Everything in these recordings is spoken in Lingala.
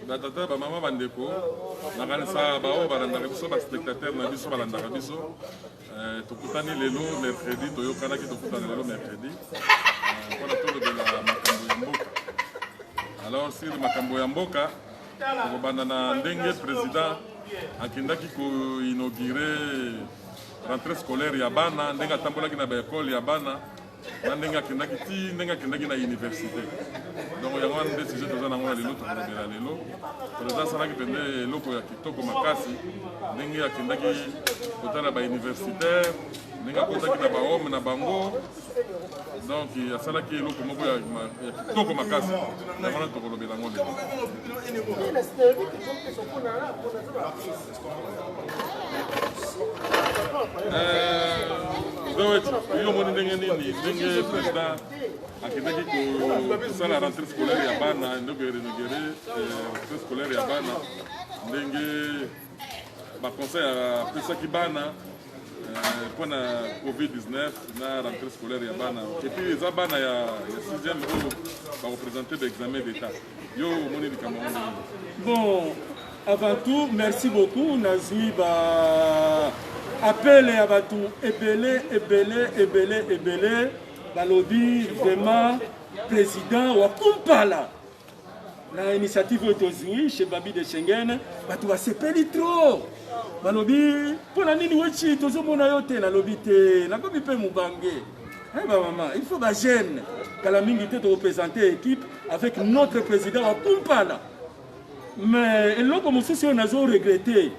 batata bamama bandeko nakanisa bao balandaka biso baspectateur na biso balandaka biso tokutani lelo mercredi toyokanaki tokutani lelo mercredi mpona tolobela makambo ya mboka. Alors sur makambo ya mboka tokobanda na ndenge président akendaki koinaugure rentrée scolaire ya bana, ndenge atambolaki na baekole ya bana na ndenge akendaki na université. Donc yango wana nde sujet toza nango na lelo tokolobela lelo. Président asalaki pende eloko ya kitoko makasi ndenge akendaki kotala bauniversitaire, ndenge akotaki na bahome na bango. Donc asalaki eloko moko ya kitoko makasi yango wana tokolobela yango lelo. Yo moni ndenge nini ndenge président akendaki kosala rentrée scolaire ya bana, ndenge renégere rentrée scolaire ya bana, ndenge baconseil apesaki bana mpona COVID-19 na rentrée scolaire ya bana. Et puis eza bana ya 6e oyo bareprésente d'examen d'état. Yo omoni likambo ngo ndenge. Bon, avant tout, merci beaucoup. Nazwi appel à Batou ebele balobi vraiment président wa kumpala la initiative autozui chez Babi de Schengen Batou asepeli trop balobi pona nini wechi tozomona yote na lobi te na komi pe mubange. Eh bah maman, il faut ba jeune kala mingi te to représenter équipe avec notre président wa kumpala. Mais eloko mosusu on a regretté.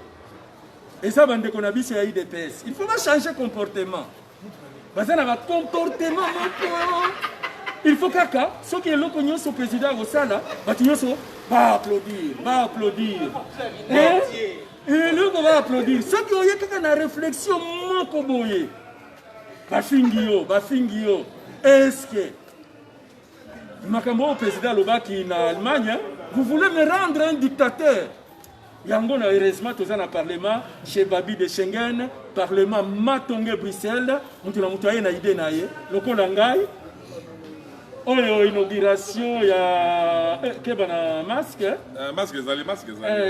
Et ça, bande qu'on a vu, c'est IDPS. Il faut changer de comportement. Parce que notre comportement, il faut caca. Ceux qui sont au président au Sala, va applaudir. Et nous, on va applaudir. Ceux qui ont eu une réflexion, va fingio. Est-ce que Makambo, président Lobaki en Allemagne, vous voulez me rendre un dictateur? Yango na heureusement tous en parlement chez Babi de Schengen, parlement Matonge Bruxelles, mutu na mutu aye na idée na ye, lokola ngai oyo inauguration ya keba na masque masque ezali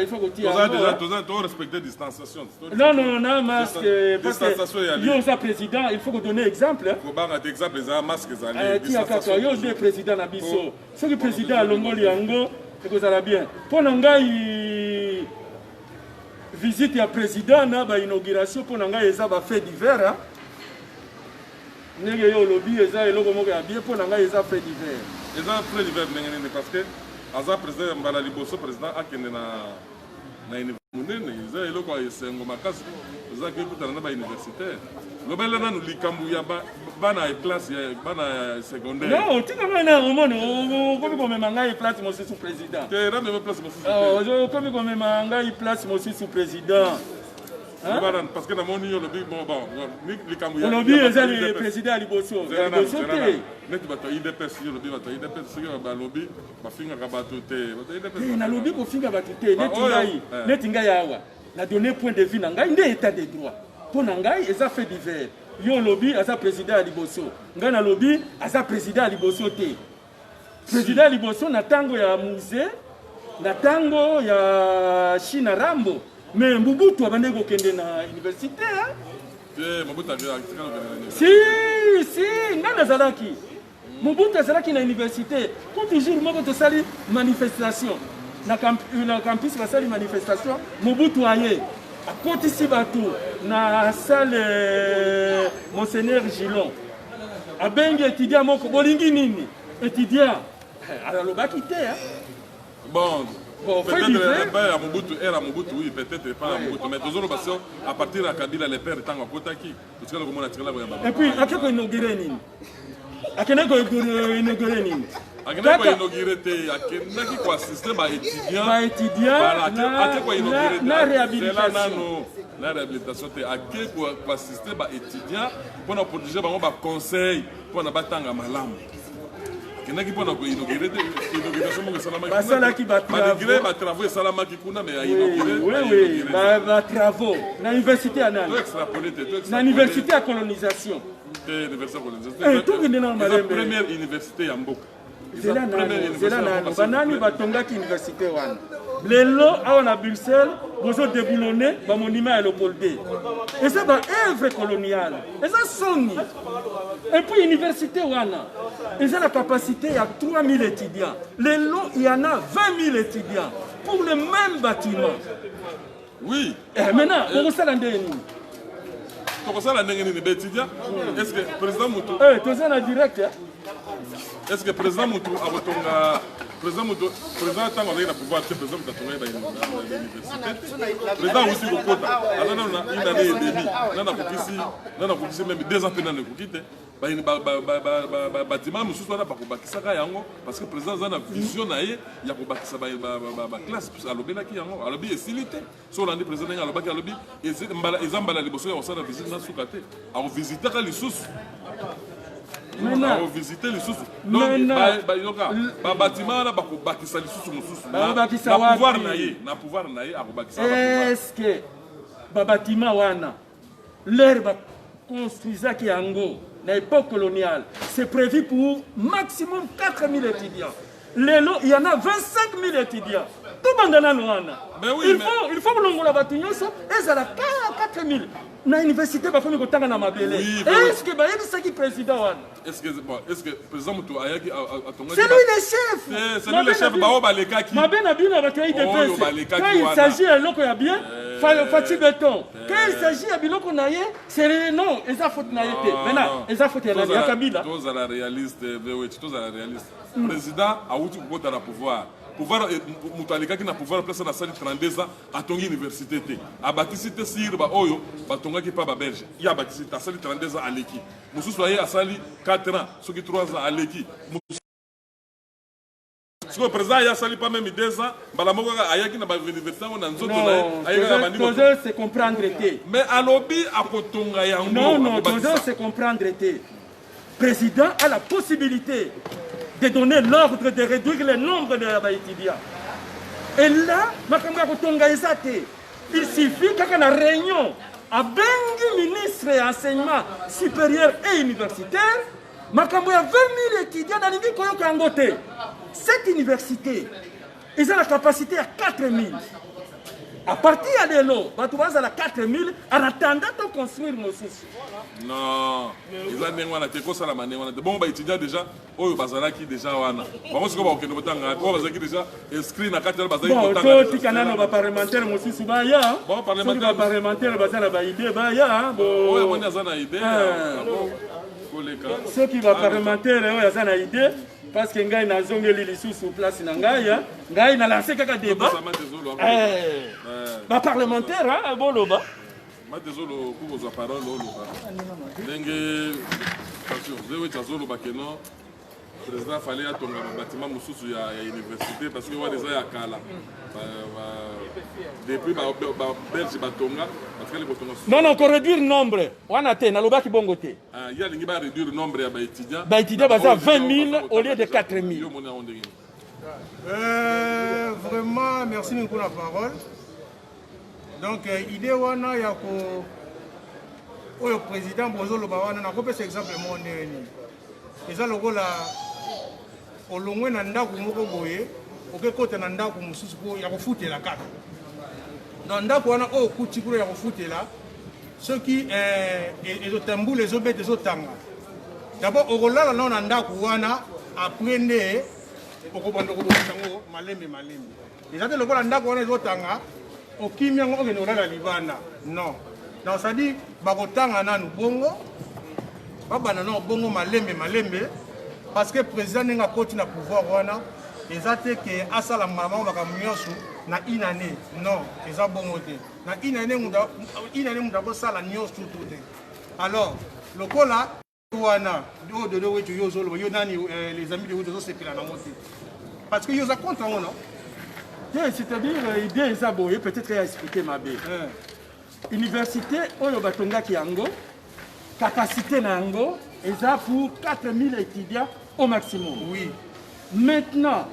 il faut que tu déjà respecter distanciation. Non masque distanciation ya yo sa président, il faut que donner exemple. Ko banga exemple za masque ezali distanciation. Yo de président na biso. Ce que président alongoli yango c'est que ça va bien. Pour ngai visite ya président na ba inauguration pour nanga eza ba fait divers ndenge yo lobby eza eloko moko ya bien pour nanga eza fait divers ndenge nini parce que aza président mbala liboso président akende na université eza eloko ya esengo makasi eza kekutana na ba universitaire lobela nanu likambu ya bana ya classe ya bana secondaire. Non, tu comprends na omoni comme comme manga place monsieur sous président. Que rame place monsieur sous. Comme comme manga place monsieur sous président. Parce que na moni yo lobby bon likambu ya. Lobby ezali président liboso. Net bato IDPS yo lobby bato IDPS ce que ba lobby ba finga ka bato te. Bato IDPS. Na lobby ko finga bato te net ngai awa. Na donner point de vue na ngai nde état de droit. Pour ngai eza fait divers. Yo lobby asa président à Liboso. Ngana lobby asa président à Liboso te. Président à Liboso na tango ya musée, na tango ya China Rambo. Mais Mobutu abande ko kende na université hein? Mobutu Si, ngana zalaki. Mobutu azalaki na université. Quand toujours moko to sali manifestation. Na campus la sali manifestation, Mobutu aye. A kotisi batou na salle Monseigneur Gilon. A bengi étudiant moko bolingi nini? Étudiant. Alors le bac était hein. Bon, peut-être pas à Mobutu, à Mobutu oui, peut-être pas à Mobutu, mais toujours parce à partir de Kabila les pères tant kotaki, parce que le comment naturel va. Et puis à quel point inauguré nini? À quel point inauguré nini? Akena inauguré te akena ki ko assister ba étudiant na réhabilitation la réhabilitation te ake ko assister ba étudiant pour na protéger ba conseil pour na batanga malamu akena ki pour na ko inauguré te inauguration mo salama ki basala ki ba travaux salama ki kuna mais inauguré oui ba travaux na université anani na université à colonisation université à colonisation la première université ya mboka. zela nano banani batongaki université wana lelo awa na Bruxelles bozo déboulonner ba monument à Léopold et ça ba œuvre coloniale et ça soni et puis université wana ils ont la capacité à 3000 étudiants lelo il y en a 20 000 étudiants pour le même bâtiment. Oui. Et maintenant on ça l'andeni pour ça l'andeni ni étudiant est-ce que président Moutou tu es en direct est-ce que président Moutou a retonga président tango na pouvoir que président tatonga ba université président aussi kokota alana na une année et demie nana kokisi même 2 ans pena ne kokite ba bâtiment mususu wana bakobakisaka yango parce que président za na vision na ye ya kobakisa ba classe alobelaki yango alobi esilite so landi président nga alobaki alobi ezambala liboso ya osana visite na suka te akovisitaka lisusu on visiter les sous. Donc, ba bâtiment là, bakobakisa les sous mususu. Na pouvoir naie, akobakisa. Est-ce que ba bâtiment wana l'air ba construisa ki yango na époque coloniale, c'est prévu pour maximum 4000 étudiants. Lelo, il y en a 25 000 étudiants. Tout bandana wana. Il faut que l'on la batunyoso et ça la 4 000. Na université ba fomi kotanga na mabele. Est-ce que ba yebisa ki président wana? Est-ce que président Moutou ayaki atonga? C'est lui le chef. C'est lui le chef ba baleka ki. Mabena bina ba kai de quand il s'agit à loko ya bien, fati béton. Quand il s'agit à biloko na ye, c'est non, eza faute na yete. Maintenant, eza faute ya Kabila. Tous à la réaliste, tous à la réaliste. Président a outi kota na pouvoir. Pouvoir mutalika qui na pouvoir place na sali 32 ans à ton université té abatisi té sir ba oyo batonga ki pa ba belge ya abatisi ta sali 32 ans à l'équipe mususu aye a sali 4 ans ceux qui 3 ans à l'équipe ce que président ya sali pas même 2 ans bala moko ayaki na ba université on na nzoto na ayeka ba niveau c'est comprendre té mais alobi akotonga yango non c'est comprendre té président a la possibilité de donner l'ordre de réduire le nombre d'étudiants. Et là, il suffit qu'à la réunion, à Bengi, ministre et enseignement supérieur et universitaire, il y a 20 000 étudiants dans l'université. Cette université, ils ont la capacité à 4 000. À partir de là, tu vas à 4 000 en attendant de construire nos sources. Non, ils ont été comme ça la manière. Bon, les étudiants déjà, oh, bazalaki déjà wana. Bon, c'est quoi que nous botanga, oh, bazalaki déjà inscrit na 4 bazalaki botanga. Bon, toi, tu canal nos parlementaires aussi souvent ya. Bon, parlementaires bazala ba idée ba ya. Bon, ouais, on a zana idée. Ceux qui va parlementaire, oh, ya zana idée. Parce que ngai na zongeli lisusu place na ngai na lancé kaka débat. Ba parlementaire hein boloba. Ma désolé pour vos paroles loba. Ndenge attention, zewe tazolo bakeno. Président fallait atonga bâtiment mususu ya université parce que wa déjà ya kala. Depuis ba belge batonga parce que les botonga. Non, qu'on réduire le nombre. Wana te na loba ki bongo te. Ah, il y a lingi ba réduire le nombre ya ba étudiants. Ba étudiants baza 20 000 au lieu de 4 000. Vraiment, merci beaucoup la parole. Donc, idée wana ya ko oyo président Bozo Lobawana na kopesa exemple mo ndeni. Eza lokola olongwe na ndako moko boye, okekota na ndako mususu ko ya kofutela kaka. Dans ndako wana o kuti ko ya kofutela, ceux qui ezotambula ezobete ezotanga. D'abord okolala na ndako wana aprendre okobanda kobota ngo malembe. Ezate lokola ndako wana ezotanga okimia ngo okende olala libanda. Non. Donc ça dit bakotanga nanu bongo babana no bongo malembe parce que président nga koti na pouvoir wana ezate ke asala mama bakamunyosu na inane non eza bongo te na inane munda ko sala nyosu tout te. Alors lokola wana de wetu yozolo yo nani les amis de wetu zo sepela na moti parce que yoza contre on non. C'est-à-dire idée eza boye peut-être à expliquer ma bé. Université oyo batonga ki yango capacité na yango eza pour 4 000 étudiants au maximum. Oui. Maintenant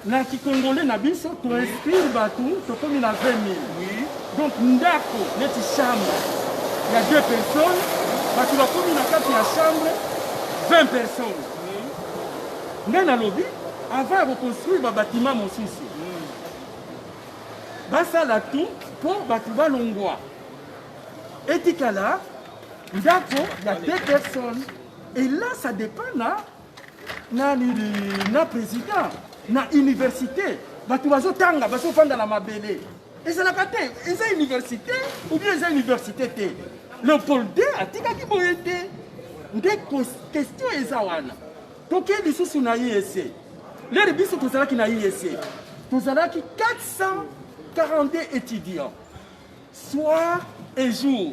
na ki congolais na biso to inscrire batu to comme na 20 000. Oui. Donc ndako neti chambre. Il y a 2 personnes, batu ba comme na kati ya chambre 20 personnes. ngai nalobi avant ya koconstruire babâtiment mosusu basala tout mpo bato balongwa etikala ndako ya 2 personnes et là ça dépend na président na université bato bazotanga bazofanda na mabele ezalaka te eza université ou bien eza université te Léopold II atikaki boye te nde question eza wana toke lisusu na IEC lere biso tozalaki na IEC tozalaki 442 étudiants soir et jour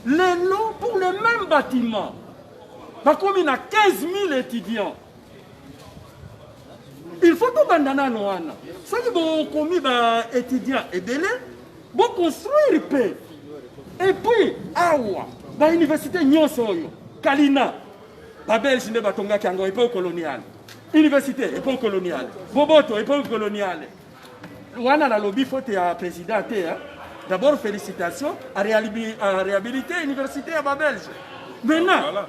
lelo pour le même bâtiment bakomi na 15 000 étudiants. Il faut que bandana noana. Soki bokomi ba étudiants ebele, bo construire paix. Et puis awa ba université nyonso oyo Kalina ba Belge nde batonga kango époque coloniale. Université époque coloniale. Boboto époque coloniale. Wana na lobby faute ya président te. D'abord félicitations à réhabiliter l'université à Belge. Maintenant, voilà.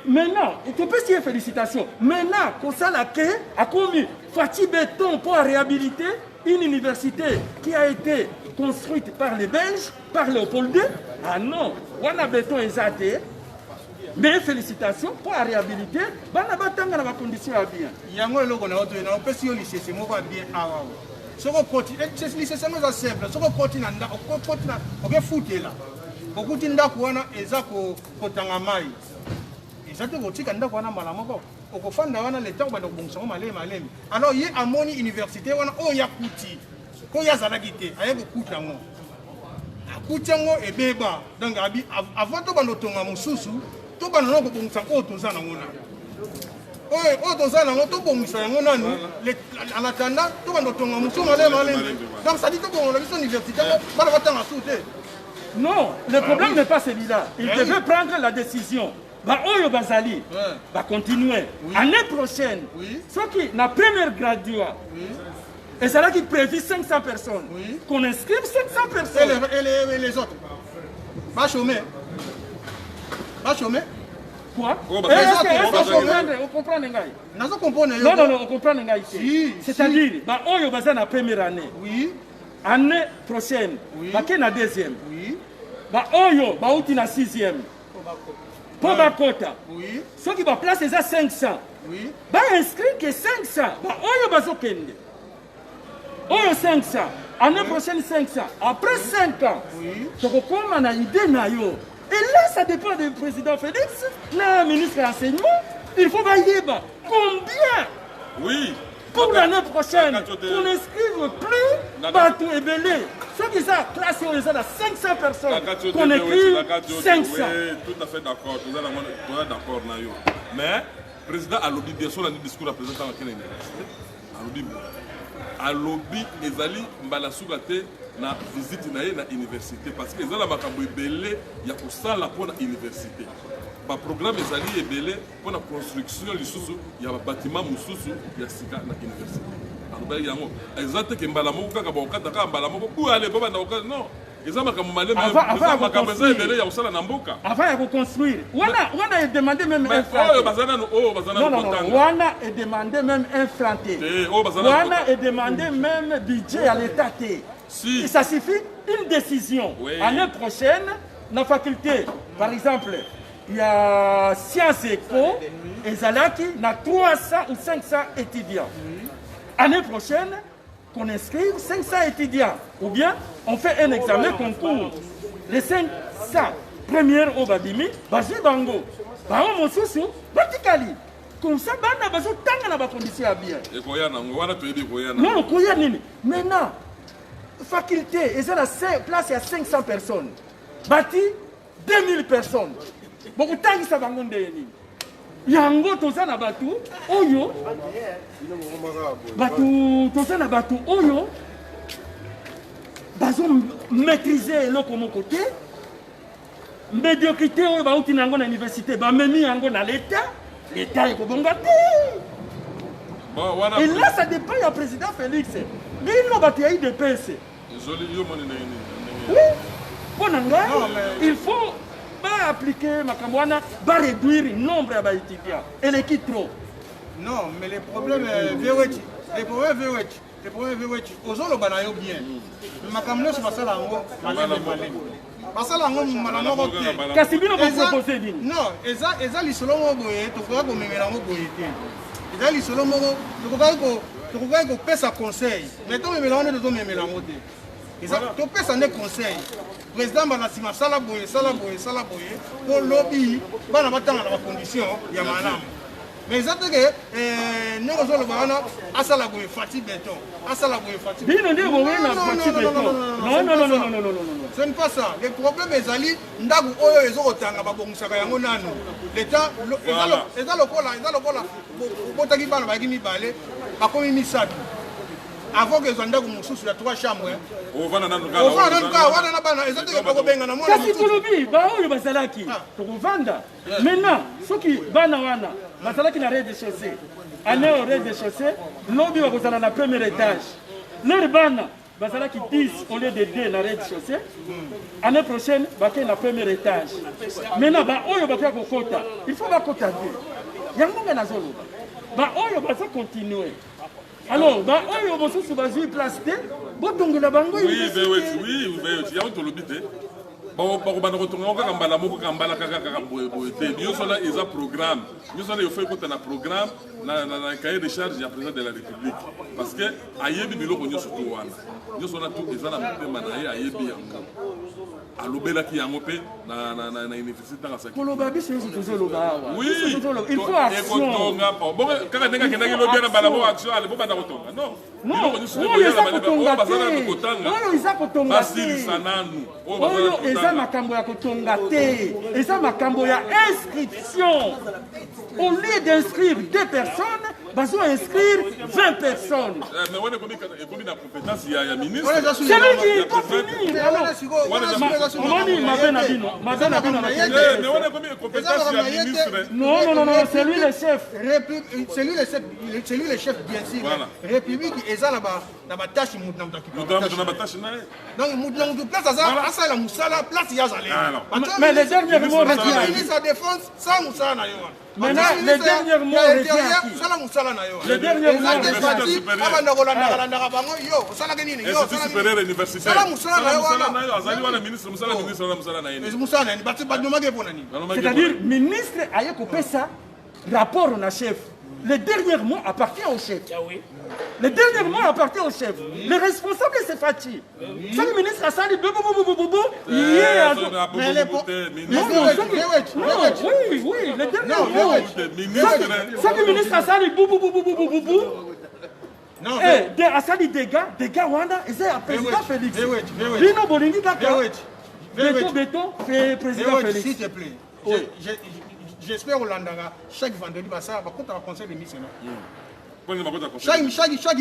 Maintenant, tu peux dire félicitations. Maintenant, comme ça, la quai a commis Fatih Béton pour réhabiliter une université qui a été construite par les Belges, par Léopold II. Ah non, on a béton exacté. Mais félicitations pour réhabiliter. On a des conditions à bien. Il y a un peu de lycée, c'est moi bien. Ce qu'on continue, c'est simple. Ce qu'on continue, on va foutre là. On continue à faire des choses. Exactement, on continue à faire des choses. On fait des l'état alors, il y a une université, il y a Kouti. Il y a Zalagité, il y a Kouti. Kouti et Béba. Donc, avant de faire des choses, tout le monde peut faire des choses. Oh, dans ça, on a tout bon, en attendant, tout le monde donc, ça dit que on a vu son université, on va attendre à sauter. Non, le problème n'est pas celui-là. Il devait prendre la décision. Oyo Bazali va continuer. L'année prochaine, ceux qui, la première graduat, et c'est là qui prévit 500 personnes, qu'on inscrive 500 personnes. Et les autres? Pas chômer. Pas chômer. Quoi? On comprend les gars. Non, on comprend les gars ici. C'est-à-dire, on va la première année. Oui. Année prochaine, on va la deuxième. Oui. On va la 6e. Pour la quota. Oui. Ceux qui vont placer ça 500. Oui. Va inscrire que 500. On va kende. On 500. Année prochaine 500. Après 5 ans. Oui. Donc, comme on a une idée, et là, ça dépend du président Félix, le ministre de l'Enseignement. Il faut bailler combien? Oui. Pour l'année prochaine, qu'on n'inscrive plus Batou et Belé. Ceux qui sont classés, on les a 500 personnes. Qu'on écrive 500. Oui, tout à fait d'accord. Nous sommes d'accord. Mais le président a lobby bien sûr dans le discours à présenter à quelle université? A lobby ezali mbalasugate na visite na université parce que ezala makambo ebele ya kosala pour la université. Ba programme ezali ebele pour la construction lisusu ya bâtiment mususu ya sika na université. Alors yango ezate ke mbala moko kaka bokata ka mbala moko ou aller baba na okata non. Ezama makambo malema makambo ezali ebele ya kosala na mboka. Avant ya construire. Wana est demandé même un franc. Non, wana est demandé même un franc. Wana est demandé même budget à l'État. Si. Et ça suffit une décision. L'année prochaine, dans la faculté, par exemple, il y a Sciences Éco et Zalaki, il y a 300 ou 500 étudiants. L'année prochaine, qu'on inscrive 500 étudiants. Ou bien, on fait un examen concours. Les 500 premières au Babimi, Bazi Bango, Bao Mosusu, Batikali. Comme ça, on a besoin de conditions à bien. Non, Koyanini. Maintenant, faculté, et ça la place à 500 personnes. Bâti 2000 personnes. Beaucoup de temps, ça va monter. Yango toza na batu oyo batu toza na batu oyo bazo maîtriser le comme côté médiocrité oyo ba uti nango na université ba memi yango na l'état est kobonga te. Et là ça dépend du président Félix. Mais il n'a pas eu de PC. Oui. Bon, il faut pas appliquer Makamwana, pas réduire le nombre d'étudiants. Et l'équipe trop. Non, mais les problèmes VOH, les problèmes aux bana yo bien. Makamno sur masala ngo, masala ngo malamo ko te. Kasi bino ko proposer nini? Non, eza lisolo ngo boye, to ko memela ngo boye te. Eza lisolo ngo to ko pesa conseil. Mais to memela ngo to memela ngo te. Eza to pesa ne conseil. Président banasima sala boye, pour lobby bana batanga na condition ya malamu. Mais ça que nous avons le barana asala boye fati béton, asala boye fati. Bino ndio bowena fati béton. Non. Ce n'est pas ça. Le problème est ali ndagu oyo ezokotanga babongusaka yango nano. L'état eza lokola botaki bana ba kimi balé bakomi misatu. Avant que Zandago Moussou, la 3 chambres. On va dans le cas, on va bana, exactement comme benga na mona. Kasi kolobi, ba oyo basalaki. To vanda. Maintenant, soki bana wana, basalaki na rez-de-chaussée. Allez au rez-de-chaussée, lobby va kozala na premier étage. Leur bana, basalaki 10 au lieu de 2 na rez-de-chaussée. Année prochaine, bake na premier étage. Maintenant, ba oyo bakya kokota. Il faut bakota 2. Yango ngana zolo. Ba oyo basa continuer. Alors, bah, on va se baser place de Botongue la bango. Oui, il y a un tolobité. Bon, on va retourner au Kambala, Moko Kambala, Kakaboete. Nous sommes là, ils ont un programme. Nous sommes là, il faut écouter un programme, un cahier de charge du président de la République. Parce que, aïe, Bibilo, nous sommes là, nous sommes là, tous les ans, aïe, alobela ki yango pe na université ngasa ki kolobabi c'est toujours le gars oui il faut action bon kaka nenga kenaki lobia na bala bo action ale bo banda kotonga non non isa kotonga basi sananu oyo eza makambo ya kotonga te eza makambo ya inscription au lieu d'inscrire 2 personnes bazo inscrire 20 personnes mais on est comme une compétence il y a ministre c'est lui qui continue alors Moni Mabena Bino. Mais on est comme une compétence il y a ministre. Non, c'est lui le chef. C'est lui le chef bien sûr. République eza na ba tâche mutna mutaki. Donc mutna place asa la musala place ya zale. Mais les derniers mots retient sa défense sans musala na yo. Maintenant les derniers mots retient sala musala na yo. Les derniers mots abana kolanda bango yo sala kenini yo sala supérieur universitaire. Sala musala na yo. Azali wana ministre musala na yene. Musala ni bati badomage pona ni. C'est-à-dire ministre aye kopesa rapport na chef. Le dernier mot appartient au chef. Le dernier mot appartient au chef. Le responsable, c'est Fati. Ça, le ministre a sali oui, le dernier mot. Ça, le ministre a sali non, a sali des gars, Wanda, et c'est président Félix. Bino Bolingi, d'accord. Béton, président Félix. S'il te plaît. J'espère au Landanga, chaque vendredi, ça va compter un conseil de mission. Chaque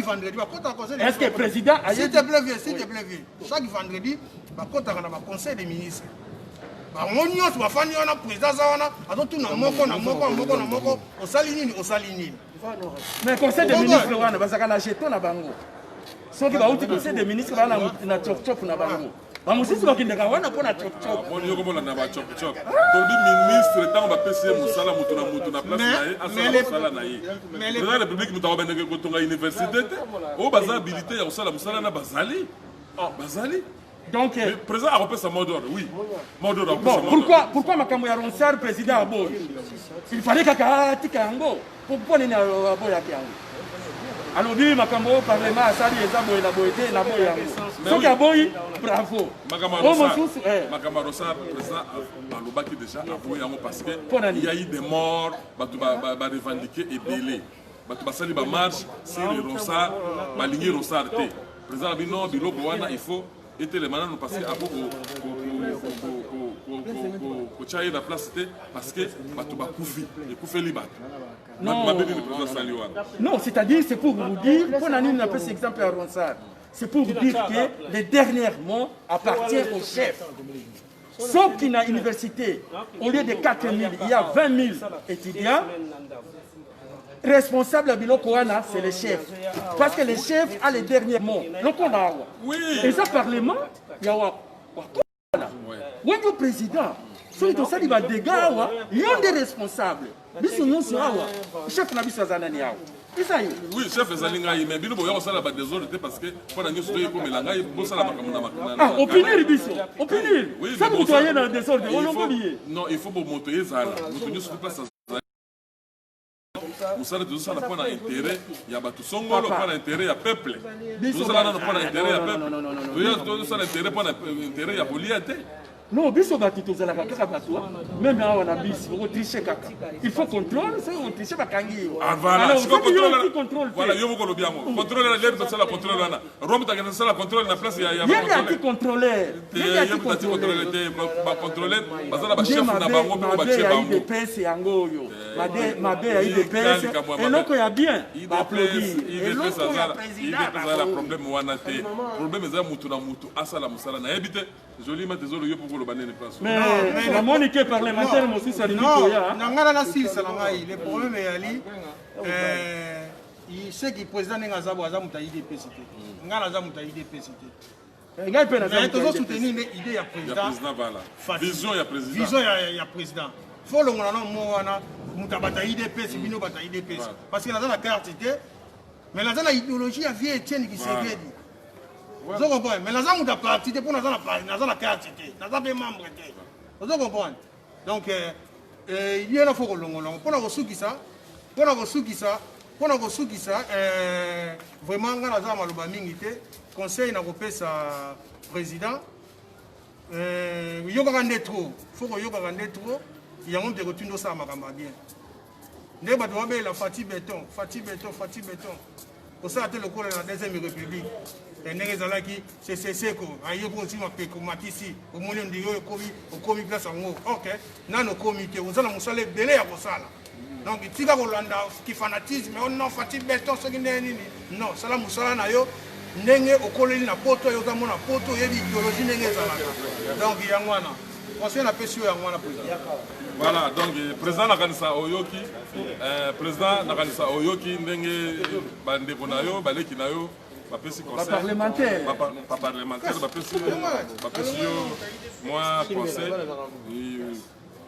vendredi, va compter un conseil de mission. Est-ce que le président a s'il te plaît, chaque vendredi, va compter un conseil de ministres. On y a un président, on s'aligne. Mais conseil des ministres, on va la jeton à Bango. Ceux qui vont au conseil des ministres, on va la chop na Bango. Bamusisi bakindeka wana pona chop chop. Bon yo komona na ba chop chop. Tobi ministre tant ba pese musala mutu na place na ye asala musala na ye. Président de la République mutu ba ndeke kotonga université o baza habilité ya musala na bazali. Bazali. Donc le président a repris sa mot d'ordre, oui. Mot d'ordre. Bon, pourquoi makambo ya Ronsard président abo? Il fallait kaka tika yango. Pourquoi ni na abo ya yango? Alors oui, makambo parlement asali eza boye la boyete na boye yango. Soki aboyi bravo. Makambo Ronsard président balobaki déjà aboyi yango parce que il y a eu des morts, batu ba revendiquer ebele. Batu basali ba marche sur le Ronsard, balingi Ronsard te. Président bino biloko wana il faut était les malades parce que après au la place parce que batu ba kufi et kufi libat. Non, c'est-à-dire c'est pour vous dire pour on appelle cet exemple à Ronsard. C'est pour vous dire que les derniers mots appartiennent au chef. Sauf qu'à l'université, au lieu de 4 000, il y a 20 000 étudiants. Responsable à Bilokouana, c'est le chef. Parce que le chef a les derniers mots. Oui. Et ça, parlement, il y a le président. soki tosali badega awa yo nde responsable biso nyonso awa chef na biso aza nani awa eza yo oui chef ezali ngai mais bino boya kosala badésordre te parce que mpona nyonso toyekomela ngai bosala makambo na opinir biso opinir sa moto aye na désordre olongoli ye non il faut moto ezala moto nyonso to place mosala tozosala mpo na intérêt ya bato songolo mpo na intérêt ya peuple tozosala nano mpo na intérêt ya peuple tozosala intérêt mpo na intérêt ya kolia te non biso bato tozalaka kaka bato même awa na bisi okotriche kaka il faut contrôle soki otriche bakangi yo voilà yo bokolobi yango contrôle na lere tosala contrôle wana rome takende tosala contrôle na place ya yenge ati contrôleur te bacontrôler baza na bachef na bango mpe batie bango idps yango oyo mabe ya idps eloko ya bien baapplaudir eloko ya président azala problème wana te problème eza mutu na mutu asala mosala nayebi te jolima tezolo yo pokoloba nene place mais namoni ke parlementaire mosusu alingi koya na ngai nasilisa na ngai le problème eyali seki président ndenge aza bo aza moto ya idps te ngai naza moto ya idps te ngai mpe naza tozosoutenir nde idée ya président vision ya président vision ya président fo longola na mo wana moto abata idps bino bata idps parce que naza na carte te mais naza na idéologie ya vie Etienne Tshisekedi vous comprenez mais naza moto parti te mpo naza na carte te naza mpe membre te vous comprenez donc ye na fo kolongola mpona kosukisa vraiment nga naza maloba mingi te conseil na kopesa président yokaka nde trop fo koyokaka nde trop yango mpe kotinda osala makambo ya bien nde bato babelela fati beton kosala te lokola na deuxième république ndenge ezalaki seseko aye mpo nsima peko makisi omoni ondiri oyo okomi place yango ok nano okomi te oza na mosala ebele ya kosala donc tika kolanda kifanatisme o non fati beton soki ndenge nini non sala mosala na yo ndenge okoleli na poto oyo ozamona poto oyebi idéologie ndenge ezalaka donc yango wana conseil napesi yo yango wana président voilà donc président nakanisa oyoki président nakanisa oyoki ndenge bandeko na yo baleki na yo bapesi conseil parlementaire bapesi yo mwa conseil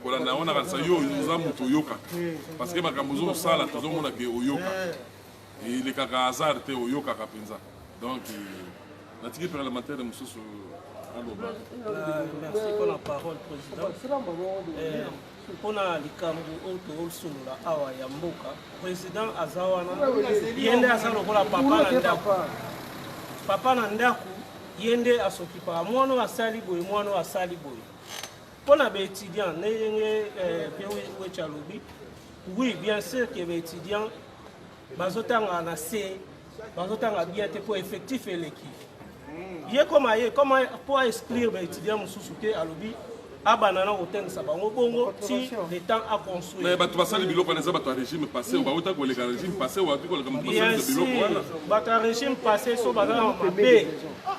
kolanda yango nakanisa yo oza moto oyokaka parce que makambo ozosala tozomona ke oyoka elekaka hasard te oyokaka mpenza donc natiki parlementaire mosusu aloba merci pour la parole président mpona likambo oyo tozosolola awa ya mboka président aza wana ye nde aza lokola papa na ndako ye nde asokipaka mwana oyo asali boye mwana oyo asali boye mpona baétudiant ndenge mpe wecha alobi oui bien sûr ke baétudiant bazotanga na se bazotanga bien te mpo effectif eleki ye koma mpo aexclure baétudiant mosusu te alobi abanana kotengisa bango bongo ti le temps a construire mais bato basali biloko wana eza bato ya régime passé bauta koleka régime passé wapi koleka moto basali biloko wana bato ya régime passé so baza na mabe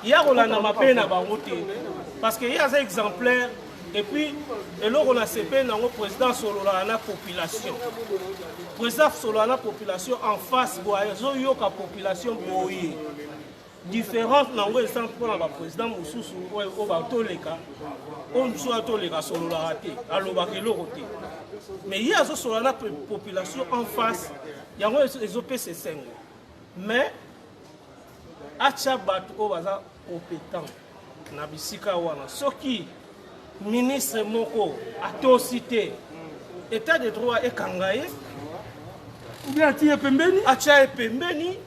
ya kolanda mabe na bango te parce que ye aza exemplaire et puis eloko na sepe nango président sololaka na population président sololaka na population en face boye azoyoka population boye différence nango eza mpona baprésident mosusu oyo batoleka oyo mosusu atoleka sololaka te alobaka eloko te mais ye azosolola na population en face yango ezopesa esengo mais atya bato oyo baza compétent na bisika wana soki ministre moko atosi te état de droit ekanga ye oubien atia pembeni atya ye pembeni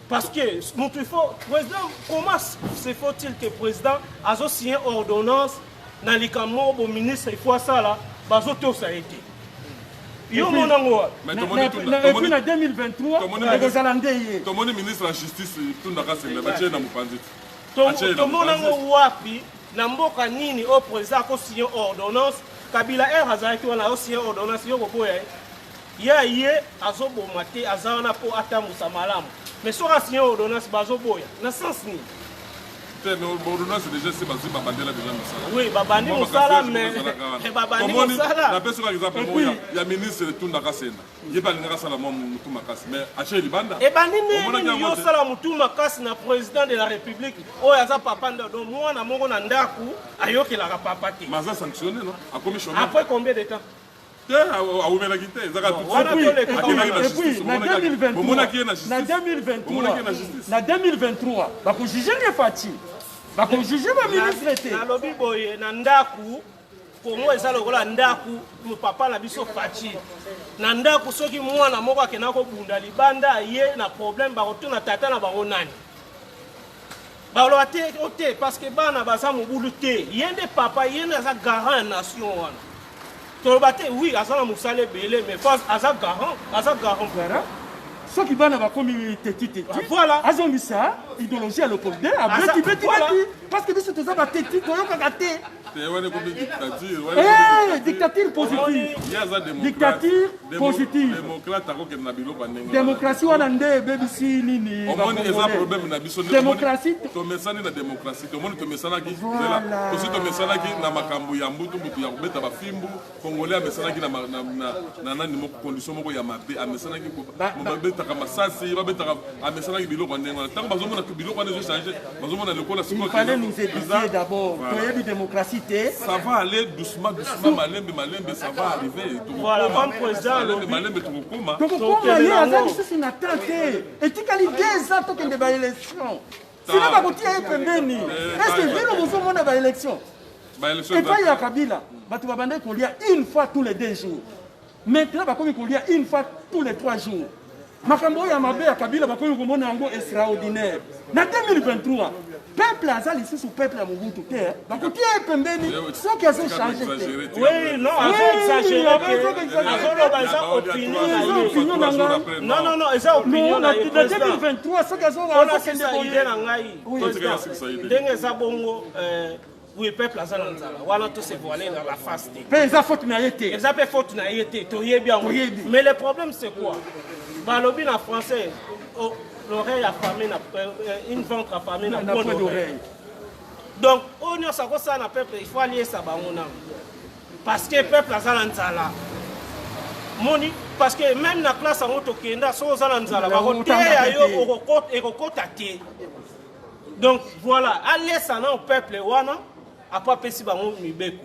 parce que il faut président comment se faut-il que président azo signer ordonnance na likambo bo ministre il faut ça bazotosa été yo monango et puis na 2023 ekozala nde ye tomoni ministre ya justice tundaka sembe batie na mopanzi tomonango wapi na mboka nini o président akosigner ordonnance kabila r azalaki wana aosigner ordonnance yo koboya ye azoboma te aza wana mpo atambusa malamu mais soki asigner ordonnance bazoboya na sens nini Borona c'est déjà c'est basé babandela déjà Moussala. Oui, babandi Moussala mais babandi Moussala. Na peso par exemple il y a ministre de Tunda Kasena. Il ba linga sala mo mutu makasi mais ache libanda. Et bandi yo sala mutu makasi na président de la République. Oyo aza papa ndo mwana mongo na ndaku ayokela ka papa te. Mais ça sanctionné non? A commission. Après combien de temps? Et puis, na 2023, bah pour juger les Fati, bah pour juger ma ministre. Na lobi boye na ndaku, Congo eza lokola ndaku, mo papa na biso Fati. Na ndaku soki mwana moko akena ko bunda libanda ye na problème ba retourna tata na bango nani. Ba lo ate ote parce que bana baza mobulu te, yende papa yende za garant nation wana. Oui, Azana Moussale Belé, mais pas Azak Garan, ceux qui vont comme téti. Voilà. Azomissa, idéologie à l'opposé, parce que c'est ça, téti, dictature positive. Dictature positive. Démocratie, on a des BBC, nini. Démocratie. Démocratie. Congolais amesanaki na nani moko condition moko ya mabe amesanaki betaka masasi babetaka amesanaki biloko ndenge wana tango bazomona biloko wana changer bazomona lekola siko. Il fallait nous éduquer d'abord. Toyebi démocratie te. Ça va aller doucement malembe ça va arriver. Voilà, comme président malembe tukokoma. Tukokoma ye azali sisi na tante. Etikali 2 ans tokende ba élection. Sina ba kotia pembeni. Est-ce que vino mozomona ba élection? Et pas il y a Kabila. Tu vas qu'on lit une fois tous les 2 jours. Maintenant, qu'on lit une fois tous les 3 jours. Makambo ya mabe ya Kabila ba qu'on mona yango extraordinaire. Na 2023, peuple azali ici sous peuple ya Mobutu te. Ba ko tie pembeni, so qui a changé. Oui, non, exagéré. Opinion na non, eza opinion na 2023, so qui a ndenge za bongo oui, peuple a zanzala. Voilà tout se voilé dans la face. Mais ça faute na été. Ils appellent faute na été. Bien. Mais le problème c'est quoi? Balobi en français, l'oreille affamée, une ventre affamée n'a pas d'oreille. Donc, on y a ça na peuple, il faut allier ça bangonam. Parce que peuple a zanzala. Moni, parce que même la classe en autokenda, so zanzala, ba roté ayo okokota te. Donc voilà, allez ça au peuple wana. Après pesi bango mibeko.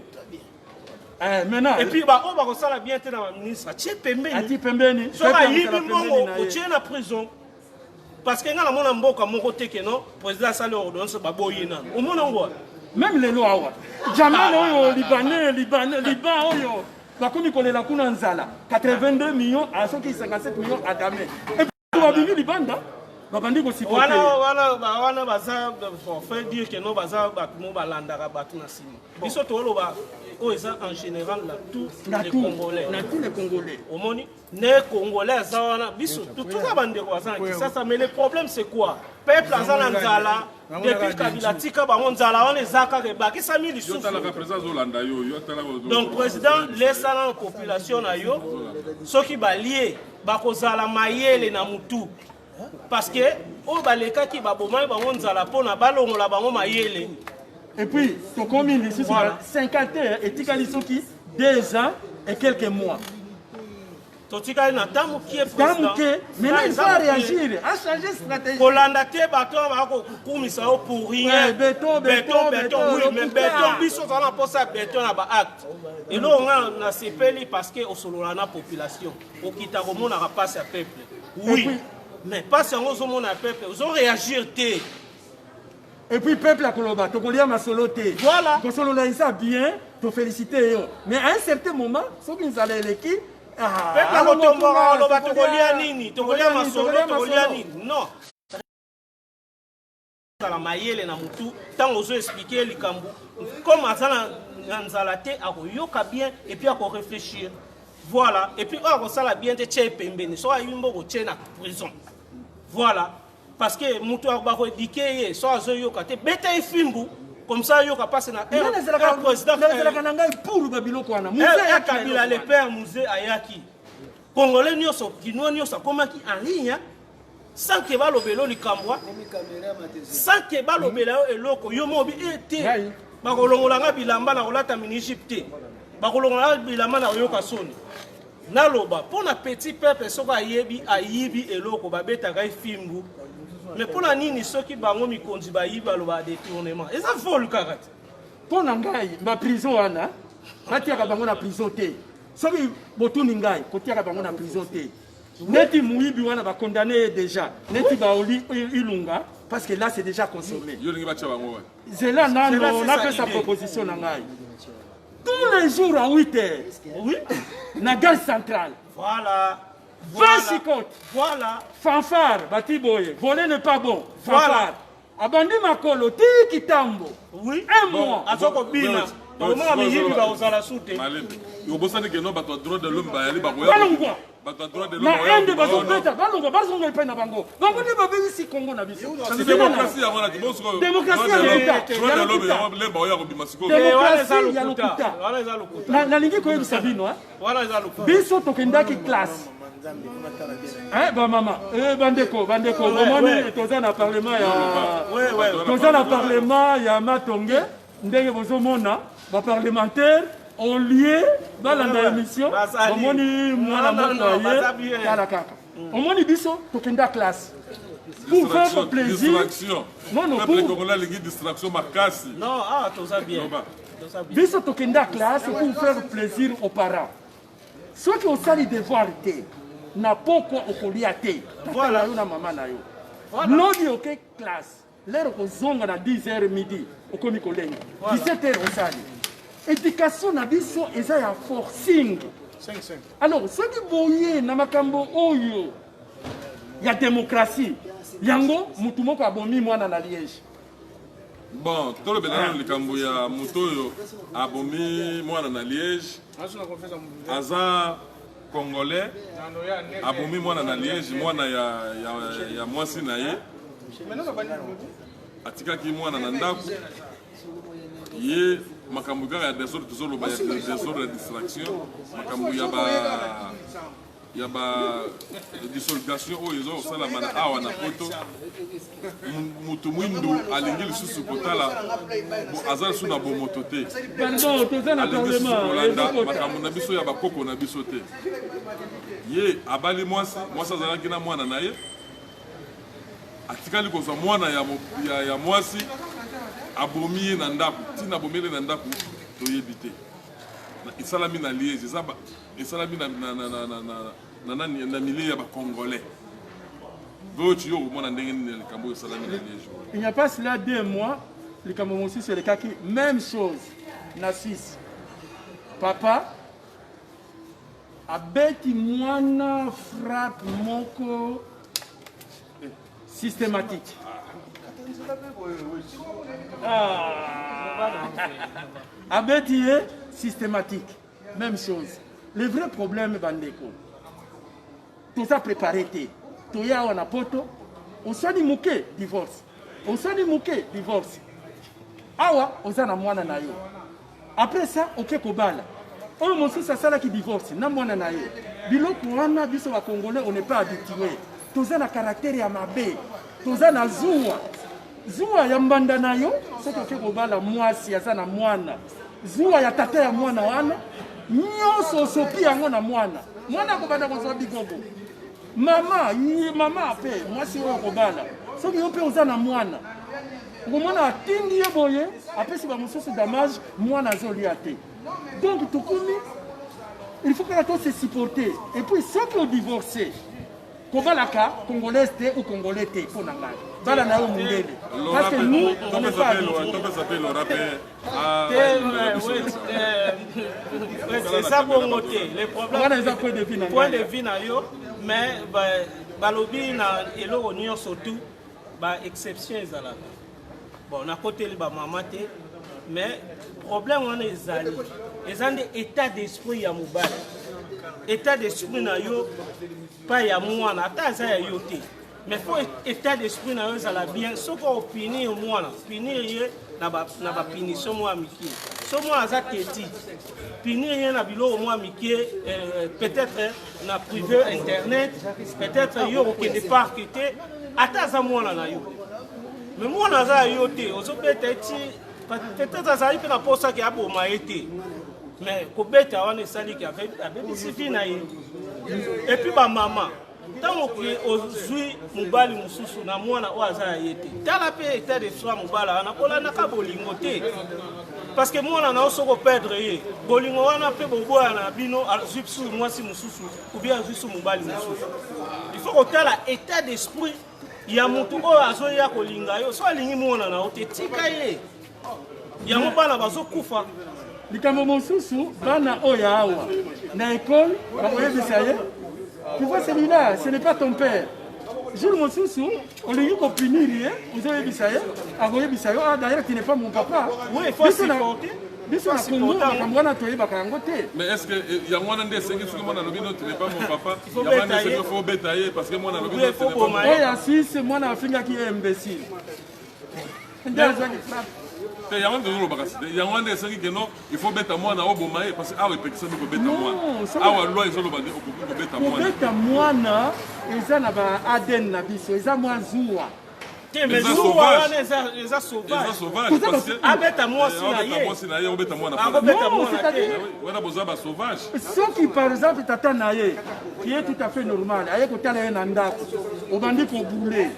Maintenant et puis ba o ba ko sala bien te na ministre tie pembeni. Ati pembeni. So ba yibi mbongo ko tie na prison. Parce que ngala mona mboka moko te ke non président sala ordonnance ba boyina. O mona ngwa. Même les lois awa. Jamais oyo Liban oyo. Ba komi kolela kuna nzala 82 millions à ceux qui 57 millions à Damé. Et puis ba bimi Libanda. Wana baza fait dire que non baza batmo balandaka batu na sima. Biso tolo ba o eza en général là tous les Congolais. Na tous les Congolais. Omoni ne Congolais za wana biso tout ça bande ko za ça mais le problème c'est quoi? Peuple azana nzala depuis Kabila tika bango nzala wana ezaka ke baki sami lisusu. Donc président laisse la population na yo soki balié bakozala mayele na mutu. Parce que au baleka qui baboma bango nzala pona balongola bango mayele. Et puis ton commune ici c'est 51 et tikalisoki 2 ans et quelques mois. Totika na tamu qui est président. Mais il faut réagir, à changer stratégie. Kolanda te bato ba ko kumisa pour rien. Béton, oui, mais béton biso na posa béton na ba acte. Et là on a sepeli parce que au solo na population. Au kita ko mona passe à peuple. Oui. Mais pas si on a peuple, ils ont réagi. Et puis peuple à Koloba, tu connais ma soloté. Voilà. Tu solo ça bien, tu féliciter. Mais à un certain moment, ceux qui nous allaient l'équipe, peuple à Kotombora, tu connais nini, tu connais ma solo, tu connais nini. Non. La maïele na mutu, tant aux expliquer les cambo. Comme Azana Nzalate, à yoka bien et puis à réfléchir. Voilà. Et puis, on va bien te tché pembeni. Soit une bonne tché na prison. Voilà. Parce que Moutou a éduqué, soit Zoyo Kate, bête et fimbu. Comme ça, Yoka passe na un président. Pour le Babylone, quoi. Kabila, le père musée Ayaki. Congolais, nous sommes qui nous sommes comme qui en ligne. sans que balobelo likambwa sans que balobela eloko yo mobi ete bakolongolanga bilamba na kolata minijipte bakolongolanga bilamba na oyoka soni naloba mpona petit peuple soko ayibi eloko babetaka efimbu mais mpona nini soki bango mikonzi bayibi baloba détournement eza folu kaka te mpona ngai baprison wana batiaka bango na prison te soki botuni ngai kotiaka bango na prison te neti muyibi wana bakondamné déjà neti baoli ilunga parce que là c'est déjà consommé zela nano napesa proposition na ngai tous les jours à 8 heures oui na gare centrale voilà 20 chicotes voilà fanfare bati boye voler n'est pas bon fanfare abandi makolo tiki tambo oui un mois azoko bina Comment miyibi ba ozala sute yobosani ke no bato droit de l'homme bayali balongwa bato droit de l'homme na ende bazobeta balongwa bazonga epai na bango bango nde babebisi kongo na biso démocratie yango na tibosko démocratie ya lokuta droit de l'homme yango lemba oya kobima sikoyo démocratie ya lokuta nalingi koyebisa bino biso tokendaki classe bamama bandeko bomoni toza na parlement ya matonge ndenge bozomona baparlementaire olie balanda émission omoni mwana moko ye tala kaka omoni biso tokenda classe pour faire plaisir non pour distraction makasi non toza bien biso tokenda classe pour faire plaisir aux parents soki osali devoir te na poko okolia te tata na yo na mama na yo lodi oke classe lero kozonga na 10h midi okomi kolenga 17h osali éducation na biso eza ya forcing alors soki boye na makambo oyo ya démocratie yango mutu moko abomi mwana na Liège bon tolobela likambo ya mutu oyo abomi mwana na Liège aza congolais abomi mwana na Liège mwana ya mwasi na ye atikaki mwana na ndako ye makambo kaka ya désordre tozoloba ya désordre ya distraction makambo ya ba dissolgation oyo ezosalama na awa na poto mutu mwindu alingi lisusu kotala aza lisusu na bomoto te alingi lisusu kolanda makambo na biso ya bakoko na biso te ye abali mwasi azalaki na mwana na ye atikali kozwa mwana ya mwasi abomi ye na ndako ntina abomeli na ndako toyebi te esalami na Liège esalami na milie ya bacongolais voci yo komona ndenge nini likambo oyo esalami na Liège. Il n'y a pas cela 2 mois likambo mosusu elekaki même chose na Suisse papa abeti mwana frappe moko systématique. Abeti systématique. Même chose. Le vrai problème, bandeko. Tout ça préparé. Tout y a on a poto. On s'en dit mouké, divorce. On s'en dit mouké, divorce. Awa, on s'en a mwana na yo. Après ça, ok, kobala. On m'a dit ça là qui divorce. Na mwana na yo. Biloko wana biso wa Congolais, on n'est pas habitué. Toza na caractère ya mabe, toza na zuwa ya mbanda na yo, soki oke kobala mwasi aza na mwana, zuwa ya tata ya mwana wana, nyonso osopi yango na mwana kobanda kozwa bigobo, mama ape, mwasi oyo kobala, soki yo pe oza na mwana, okomona atindi ye boye, apesi ba mosusu damage, mwana azolia te. Donc tokomi, il faut que tous se supporter, et puis soki o divorcer, kobalaka congolaise te ou congolais te pour nanga bala na yo mundele parce que nous on n'est pas c'est ça pour noter les problèmes point de vue na yo mais balobi na eloko nyonso surtout ba exception ezala bon na côté ba mama te mais problème wana ezali ezande état d'esprit ya mobali état d'esprit na yo pa ya mwana ata aza ya yo te mais il faut état d'esprit na eux à la bien ce qu'on punir moi là punir na ba punition moi miki so moi aza teti punir na bilo moi miki peut-être na privé internet peut-être yo ke de parquet ata za moi na yo mais moi na za yo te ozo peut-être ça arrive na posa ki aboma été mais ko beta wana sali ki avec bisi na ye et puis ba maman tant que ozui mobali mususu na mwana o aza yete tala pe état de soi mobala na kola na ka bolingo te parce que mwana na osoko perdre ye bolingo wana pe boboya na bino azipsu mwasi mususu ou bien azipsu mobali mususu il faut que tala état d'esprit ya mutu o azo ya kolinga yo so alingi mwana na ote tika ye ya mobala bazo kufa likambo mosusu bana oya awa na école bakoyebisa ye. Tu vois celui-là, ce n'est pas ton père. Jules Monsoussou, on lui dit qu'on punit, vous avez vu ça, ah d'ailleurs tu n'es pas mon papa. Oui, il faut supporter. Mais est-ce que il y a moins de 5 qui sont là, tu n'es pas mon papa. Il faut bétailler parce que moi dans le bino c'est pas moi. Et assis, c'est moi dans Afrique qui est imbécile. Il y a un de il y a un de ceux qui non, il faut bêta moi na obomaye parce que ah oui personne ne peut bêta moi. Ah ouais loi ils ont le bandé au bêta moi. Bêta moi na eza na ba ADN na biso, eza moi zuwa. Mais zuwa wana eza sauvage. Parce que ah bêta moi si na ye. Moi si na ye, bêta moi na. Ah bêta moi na. Wana boza ba sauvage. Ceux qui par exemple tata na ye qui est tout à fait normal, aye ko tala ye na ndako. Au bandi ko bouler.